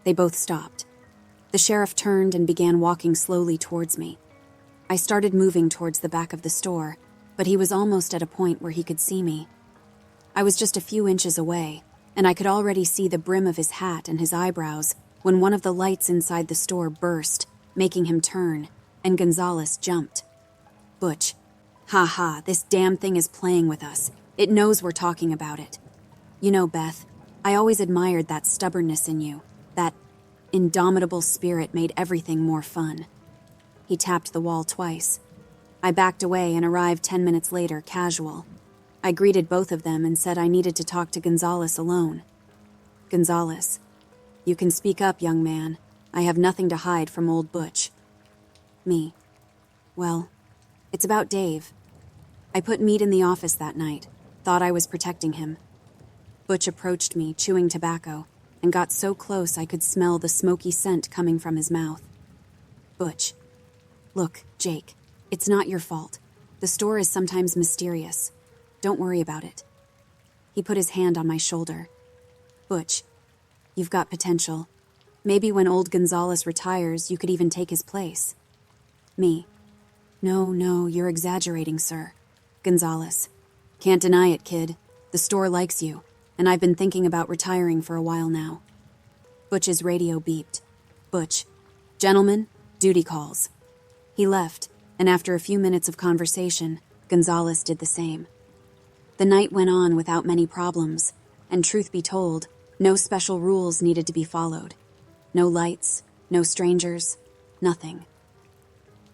They both stopped. The sheriff turned and began walking slowly towards me. I started moving towards the back of the store, but he was almost at a point where he could see me. I was just a few inches away, and I could already see the brim of his hat and his eyebrows when one of the lights inside the store burst, making him turn, and Gonzalez jumped. Butch, ha, this damn thing is playing with us. It knows we're talking about it. You know, Beth, I always admired that stubbornness in you. That indomitable spirit made everything more fun. He tapped the wall twice. I backed away and arrived 10 minutes later, casual. I greeted both of them and said I needed to talk to Gonzalez alone. Gonzalez, you can speak up, young man. I have nothing to hide from old Butch. Me. Well, it's about Dave. I put meat in the office that night, thought I was protecting him. Butch approached me, chewing tobacco, and got so close I could smell the smoky scent coming from his mouth. Butch. Look, Jake, it's not your fault. The store is sometimes mysterious. Don't worry about it. He put his hand on my shoulder. Butch, you've got potential. Maybe when old Gonzalez retires, you could even take his place. Me. No, you're exaggerating, sir. Gonzalez. Can't deny it, kid. The store likes you, and I've been thinking about retiring for a while now. Butch's radio beeped. Butch. Gentlemen, duty calls. He left, and after a few minutes of conversation, Gonzalez did the same. The night went on without many problems, and truth be told, no special rules needed to be followed. No lights, no strangers, nothing.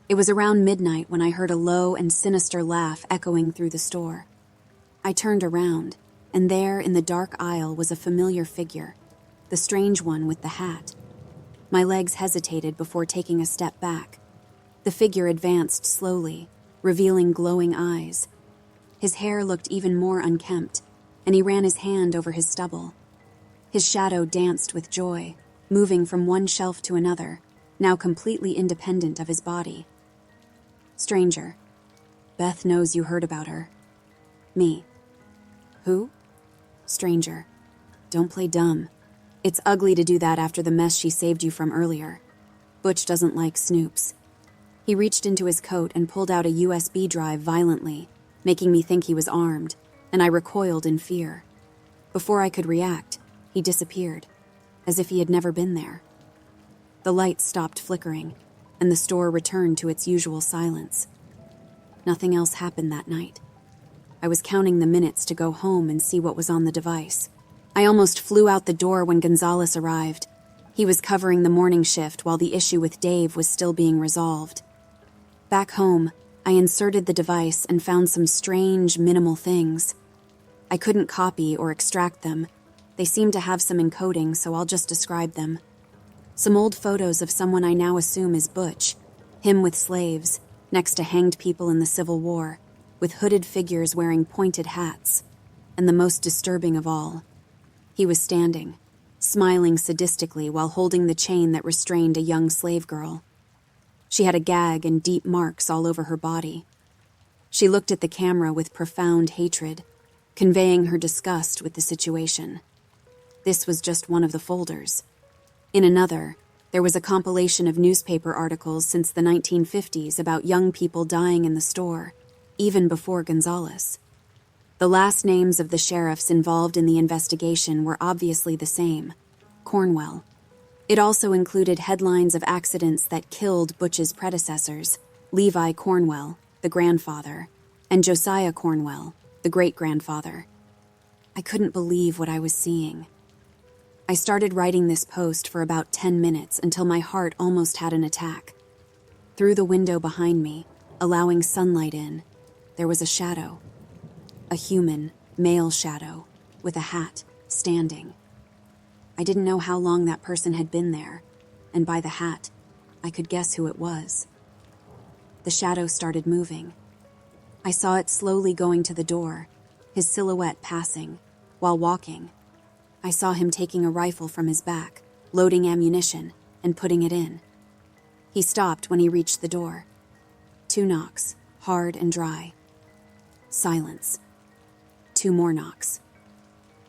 It was around midnight when I heard a low and sinister laugh echoing through the store. I turned around, and there in the dark aisle was a familiar figure, the strange one with the hat. My legs hesitated before taking a step back. The figure advanced slowly, revealing glowing eyes. His hair looked even more unkempt, and he ran his hand over his stubble. His shadow danced with joy, moving from one shelf to another, now completely independent of his body. Stranger. Beth knows you heard about her. Me. Who? Stranger. Don't play dumb. It's ugly to do that after the mess she saved you from earlier. Butch doesn't like snoops. He reached into his coat and pulled out a USB drive violently, making me think he was armed, and I recoiled in fear. Before I could react, he disappeared, as if he had never been there. The lights stopped flickering, and the store returned to its usual silence. Nothing else happened that night. I was counting the minutes to go home and see what was on the device. I almost flew out the door when Gonzalez arrived. He was covering the morning shift while the issue with Dave was still being resolved. Back home, I inserted the device and found some strange, minimal things. I couldn't copy or extract them. They seemed to have some encoding, so I'll just describe them. Some old photos of someone I now assume is Butch, him with slaves, next to hanged people in the Civil War, with hooded figures wearing pointed hats. And the most disturbing of all, he was standing, smiling sadistically while holding the chain that restrained a young slave girl. She had a gag and deep marks all over her body. She looked at the camera with profound hatred, conveying her disgust with the situation. This was just one of the folders. In another, there was a compilation of newspaper articles since the 1950s about young people dying in the store, even before Gonzalez. The last names of the sheriffs involved in the investigation were obviously the same: Cornwell. It also included headlines of accidents that killed Butch's predecessors, Levi Cornwell, the grandfather, and Josiah Cornwell, the great-grandfather. I couldn't believe what I was seeing. I started writing this post for about 10 minutes until my heart almost had an attack. Through the window behind me, allowing sunlight in, there was a shadow. A human, male shadow, with a hat, standing. I didn't know how long that person had been there, and by the hat, I could guess who it was. The shadow started moving. I saw it slowly going to the door, his silhouette passing. While walking, I saw him taking a rifle from his back, loading ammunition, and putting it in. He stopped when he reached the door. 2 knocks, hard and dry. Silence. 2 more knocks.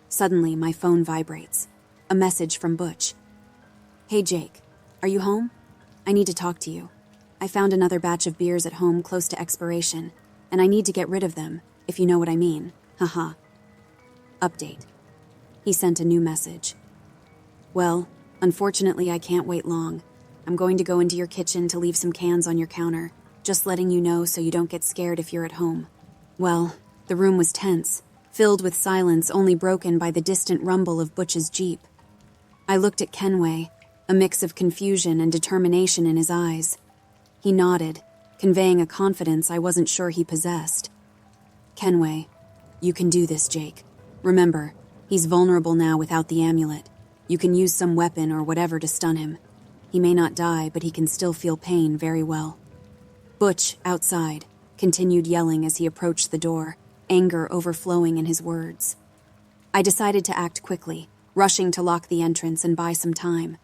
Suddenly, my phone vibrates. A message from Butch. "Hey Jake, are you home? I need to talk to you. I found another batch of beers at home close to expiration, and I need to get rid of them, if you know what I mean. Haha. Update." He sent a new message. "Well, unfortunately I can't wait long. I'm going to go into your kitchen to leave some cans on your counter, just letting you know so you don't get scared if you're at home." Well, the room was tense, filled with silence only broken by the distant rumble of Butch's Jeep. I looked at Kenway, a mix of confusion and determination in his eyes. He nodded, conveying a confidence I wasn't sure he possessed. "Kenway, you can do this, Jake. Remember, he's vulnerable now without the amulet. You can use some weapon or whatever to stun him. He may not die, but he can still feel pain very well." Butch, outside, continued yelling as he approached the door, anger overflowing in his words. I decided to act quickly, rushing to lock the entrance and buy some time.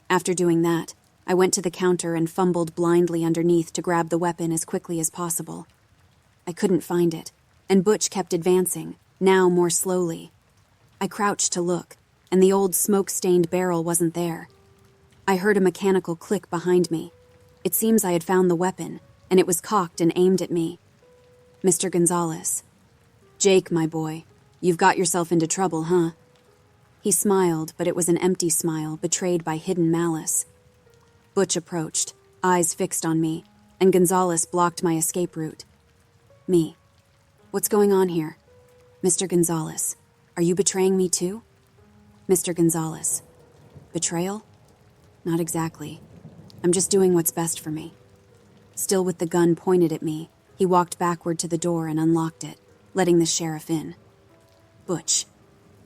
After doing that, I went to the counter and fumbled blindly underneath to grab the weapon as quickly as possible. I couldn't find it, and Butch kept advancing, now more slowly. I crouched to look, and the old smoke-stained barrel wasn't there. I heard a mechanical click behind me. It seems I had found the weapon, and it was cocked and aimed at me. "Mr. Gonzalez." "Jake, my boy, you've got yourself into trouble, huh?" He smiled, but it was an empty smile betrayed by hidden malice. Butch approached, eyes fixed on me, and Gonzalez blocked my escape route. "Me. What's going on here? Mr. Gonzalez, are you betraying me too?" "Mr. Gonzalez. Betrayal? Not exactly. I'm just doing what's best for me." Still with the gun pointed at me, he walked backward to the door and unlocked it, letting the sheriff in. "Butch,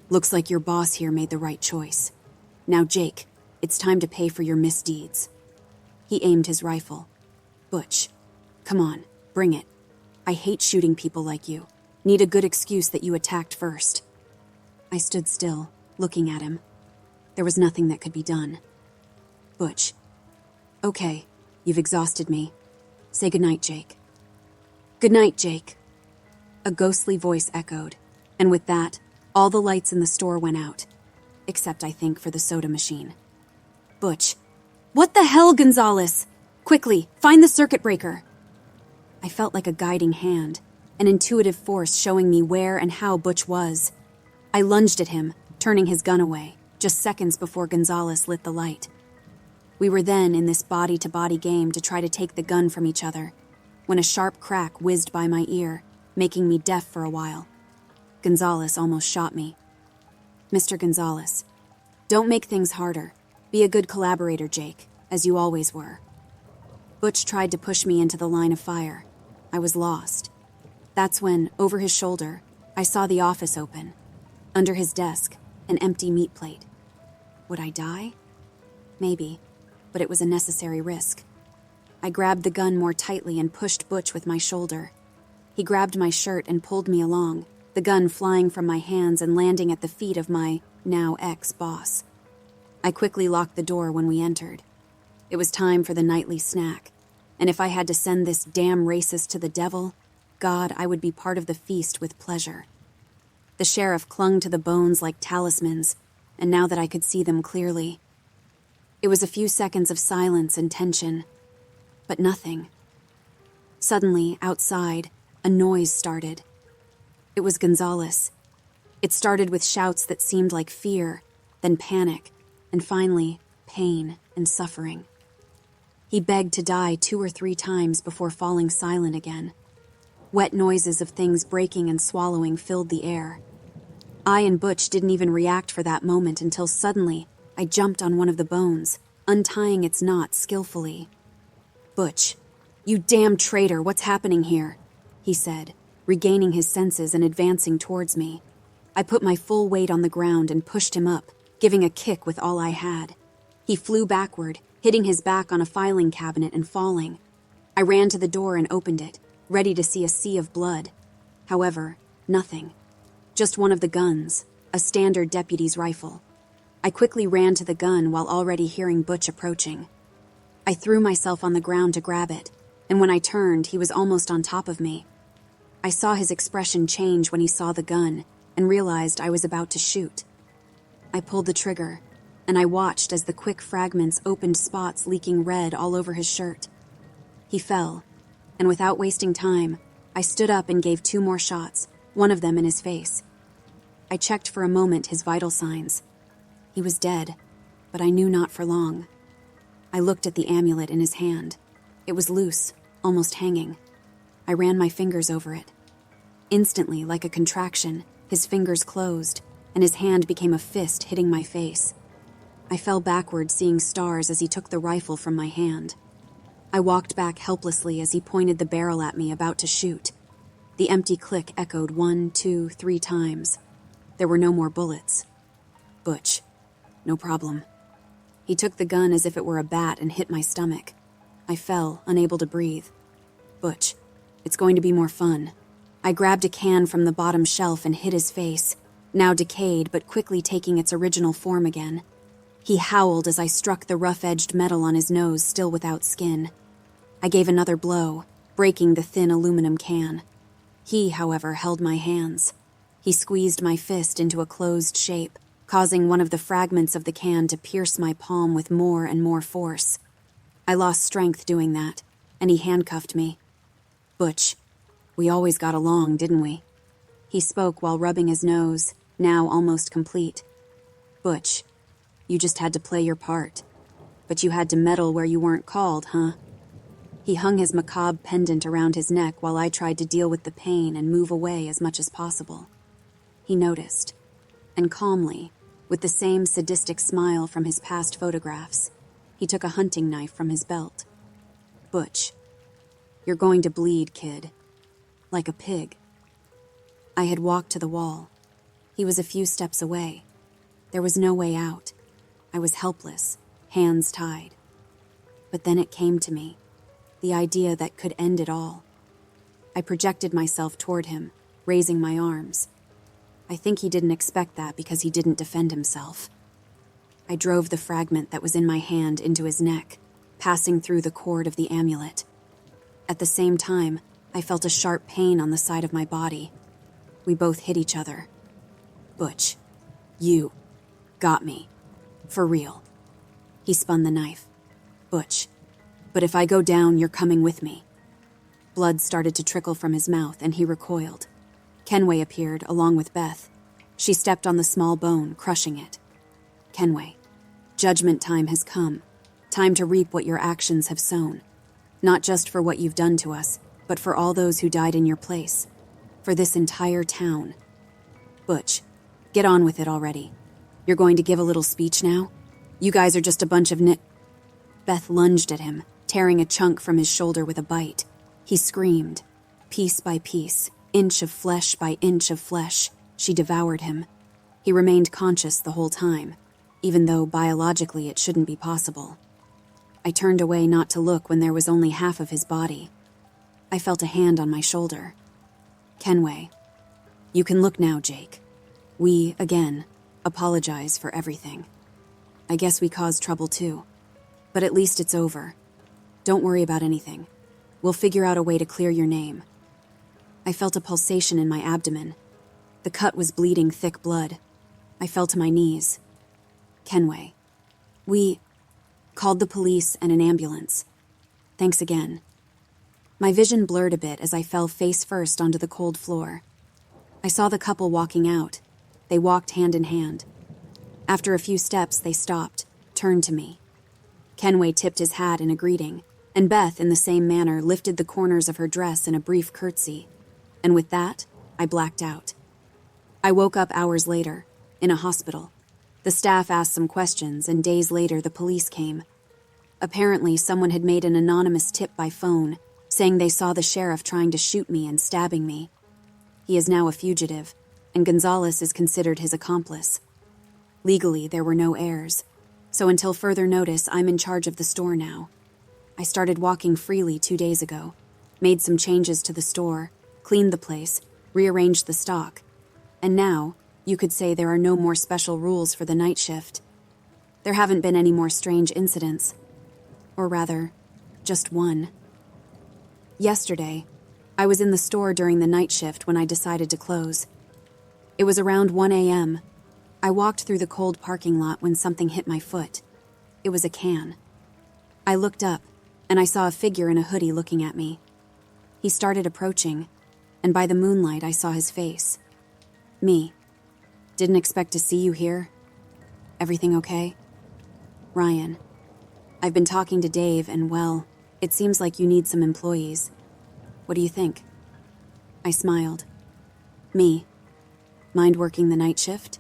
looks like your boss here made the right choice. Now, Jake, it's time to pay for your misdeeds." He aimed his rifle. "Butch, come on, bring it. I hate shooting people like you. Need a good excuse that you attacked first." I stood still, looking at him. There was nothing that could be done. "Butch, okay, you've exhausted me. Say goodnight, Jake." "Goodnight, Jake." A ghostly voice echoed, and with that, all the lights in the store went out, except I think for the soda machine. "Butch, what the hell, Gonzalez? Quickly, find the circuit breaker." I felt like a guiding hand, an intuitive force showing me where and how Butch was. I lunged at him, turning his gun away, just seconds before Gonzalez lit the light. We were then in this body-to-body game to try to take the gun from each other, when a sharp crack whizzed by my ear, making me deaf for a while. Gonzalez almost shot me. "Mr. Gonzalez, don't make things harder. Be a good collaborator, Jake, as you always were." Butch tried to push me into the line of fire. I was lost. That's when, over his shoulder, I saw the office open. Under his desk, an empty meat plate. Would I die? Maybe, but it was a necessary risk. I grabbed the gun more tightly and pushed Butch with my shoulder. He grabbed my shirt and pulled me along, the gun flying from my hands and landing at the feet of my, now ex-boss. I quickly locked the door when we entered. It was time for the nightly snack, and if I had to send this damn racist to the devil, God, I would be part of the feast with pleasure. The sheriff clung to the bones like talismans, and now that I could see them clearly. It was a few seconds of silence and tension, but nothing. Suddenly, outside, a noise started. It was Gonzalez. It started with shouts that seemed like fear, then panic, and finally, pain and suffering. He begged to die 2 or 3 times before falling silent again. Wet noises of things breaking and swallowing filled the air. I and Butch didn't even react for that moment until suddenly I jumped on one of the bones, untying its knot skillfully. "Butch, you damn traitor, what's happening here?" he said, regaining his senses and advancing towards me. I put my full weight on the ground and pushed him up, giving a kick with all I had. He flew backward, hitting his back on a filing cabinet and falling. I ran to the door and opened it. ready to see a sea of blood. However, nothing. Just one of the guns, a standard deputy's rifle. I quickly ran to the gun while already hearing Butch approaching. I threw myself on the ground to grab it, and when I turned, he was almost on top of me. I saw his expression change when he saw the gun and realized I was about to shoot. I pulled the trigger, and I watched as the quick fragments opened spots leaking red all over his shirt. He fell, and without wasting time, I stood up and gave 2 more shots, one of them in his face. I checked for a moment his vital signs. He was dead, but I knew not for long. I looked at the amulet in his hand. It was loose, almost hanging. I ran my fingers over it. Instantly, like a contraction, his fingers closed, and his hand became a fist hitting my face. I fell backward, seeing stars as he took the rifle from my hand. I walked back helplessly as he pointed the barrel at me, about to shoot. The empty click echoed 1, 2, 3 times. There were no more bullets. Butch. No problem. He took the gun as if it were a bat and hit my stomach. I fell, unable to breathe. Butch. It's going to be more fun. I grabbed a can from the bottom shelf and hit his face, now decayed but quickly taking its original form again. He howled as I struck the rough-edged metal on his nose, still without skin. I gave another blow, breaking the thin aluminum can. He, however, held my hands. He squeezed my fist into a closed shape, causing one of the fragments of the can to pierce my palm with more and more force. I lost strength doing that, and he handcuffed me. Butch, we always got along, didn't we? He spoke while rubbing his nose, now almost complete. Butch, you just had to play your part. But you had to meddle where you weren't called, huh? He hung his macabre pendant around his neck while I tried to deal with the pain and move away as much as possible. He noticed, and calmly, with the same sadistic smile from his past photographs, he took a hunting knife from his belt. Butch, you're going to bleed, kid. Like a pig. I had walked to the wall. He was a few steps away. There was no way out. I was helpless, hands tied. But then it came to me, the idea that could end it all. I projected myself toward him, raising my arms. I think he didn't expect that because he didn't defend himself. I drove the fragment that was in my hand into his neck, passing through the cord of the amulet. At the same time, I felt a sharp pain on the side of my body. We both hit each other. Butch, you got me. For real. He spun the knife. Butch, but if I go down, you're coming with me. Blood started to trickle from his mouth, and he recoiled. Kenway appeared, along with Beth. She stepped on the small bone, crushing it. Kenway, judgment time has come. Time to reap what your actions have sown. Not just for what you've done to us, but for all those who died in your place. For this entire town. Butch, get on with it already. You're going to give a little speech now? You guys are just a bunch of Beth lunged at him, tearing a chunk from his shoulder with a bite. He screamed. Piece by piece, inch of flesh by inch of flesh, she devoured him. He remained conscious the whole time, even though biologically it shouldn't be possible. I turned away not to look when there was only half of his body. I felt a hand on my shoulder. Kenway, you can look now, Jake. We, again, apologize for everything. I guess we caused trouble too. But at least it's over. Don't worry about anything. We'll figure out a way to clear your name. I felt a pulsation in my abdomen. The cut was bleeding thick blood. I fell to my knees. Kenway, we called the police and an ambulance. Thanks again. My vision blurred a bit as I fell face first onto the cold floor. I saw the couple walking out. They walked hand in hand. After a few steps, they stopped, turned to me. Kenway tipped his hat in a greeting, and Beth, in the same manner, lifted the corners of her dress in a brief curtsy. And with that, I blacked out. I woke up hours later, in a hospital. The staff asked some questions, and days later the police came. Apparently, someone had made an anonymous tip by phone, saying they saw the sheriff trying to shoot me and stabbing me. He is now a fugitive, and Gonzalez is considered his accomplice. Legally, there were no heirs, so until further notice, I'm in charge of the store now. I started walking freely 2 days ago. made some changes to the store, cleaned the place, rearranged the stock, and now you could say there are no more special rules for the night shift. There haven't been any more strange incidents. Or rather, just one. Yesterday, I was in the store during the night shift when I decided to close. It was around 1 a.m. I walked through the cold parking lot when something hit my foot. It was a can. I looked up, and I saw a figure in a hoodie looking at me. He started approaching, and by the moonlight I saw his face. Me. Didn't expect to see you here. Everything okay? Ryan. I've been talking to Dave, and well, it seems like you need some employees. What do you think? I smiled. Me. Mind working the night shift?